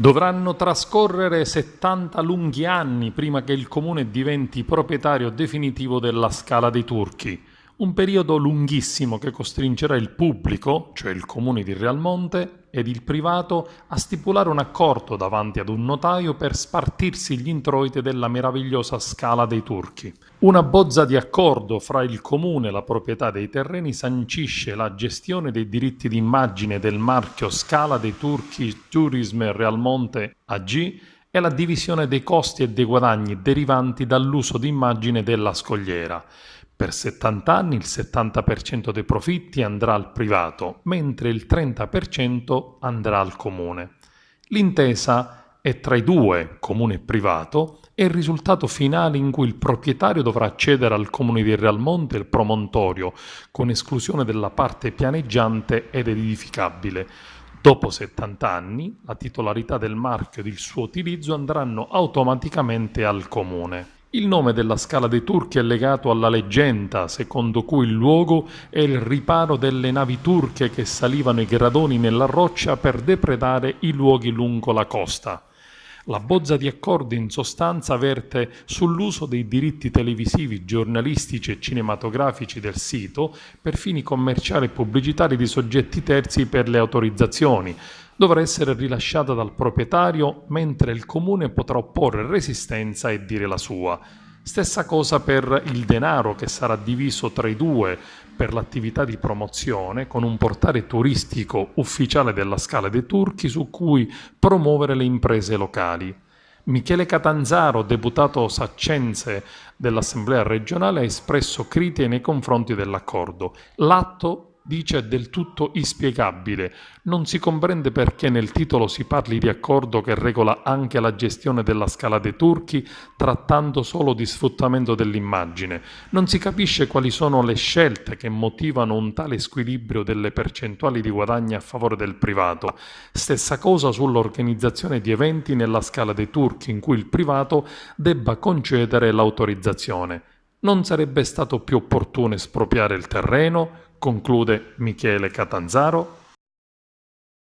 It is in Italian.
Dovranno trascorrere 70 lunghi anni prima che il comune diventi proprietario definitivo della Scala dei Turchi, un periodo lunghissimo che costringerà il pubblico, cioè il comune di Realmonte, ed il privato a stipulare un accordo davanti ad un notaio per spartirsi gli introiti della meravigliosa Scala dei Turchi. Una bozza di accordo fra il comune e la proprietà dei terreni sancisce la gestione dei diritti d'immagine del marchio Scala dei Turchi Tourism Realmonte AG e la divisione dei costi e dei guadagni derivanti dall'uso d'immagine della scogliera. Per 70 anni il 70% dei profitti andrà al privato, mentre il 30% andrà al comune. L'intesa è tra i due, comune e privato, e il risultato finale in cui il proprietario dovrà cedere al comune di Realmonte il promontorio, con esclusione della parte pianeggiante ed edificabile. Dopo 70 anni, la titolarità del marchio ed il suo utilizzo andranno automaticamente al comune. Il nome della Scala dei Turchi è legato alla leggenda secondo cui il luogo è il riparo delle navi turche che salivano i gradoni nella roccia per depredare i luoghi lungo la costa. La bozza di accordo in sostanza verte sull'uso dei diritti televisivi, giornalistici e cinematografici del sito per fini commerciali e pubblicitari di soggetti terzi per le autorizzazioni. Dovrà essere rilasciata dal proprietario, mentre il comune potrà opporre resistenza e dire la sua. Stessa cosa per il denaro che sarà diviso tra i due per l'attività di promozione con un portale turistico ufficiale della Scala dei Turchi su cui promuovere le imprese locali. Michele Catanzaro, deputato saccense dell'Assemblea regionale, ha espresso critiche nei confronti dell'accordo. L'atto, dice, è del tutto inspiegabile. Non si comprende perché nel titolo si parli di accordo che regola anche la gestione della Scala dei Turchi, trattando solo di sfruttamento dell'immagine. Non si capisce quali sono le scelte che motivano un tale squilibrio delle percentuali di guadagni a favore del privato. Stessa cosa sull'organizzazione di eventi nella Scala dei Turchi, in cui il privato debba concedere l'autorizzazione. Non sarebbe stato più opportuno espropriare il terreno? Conclude Michele Catanzaro.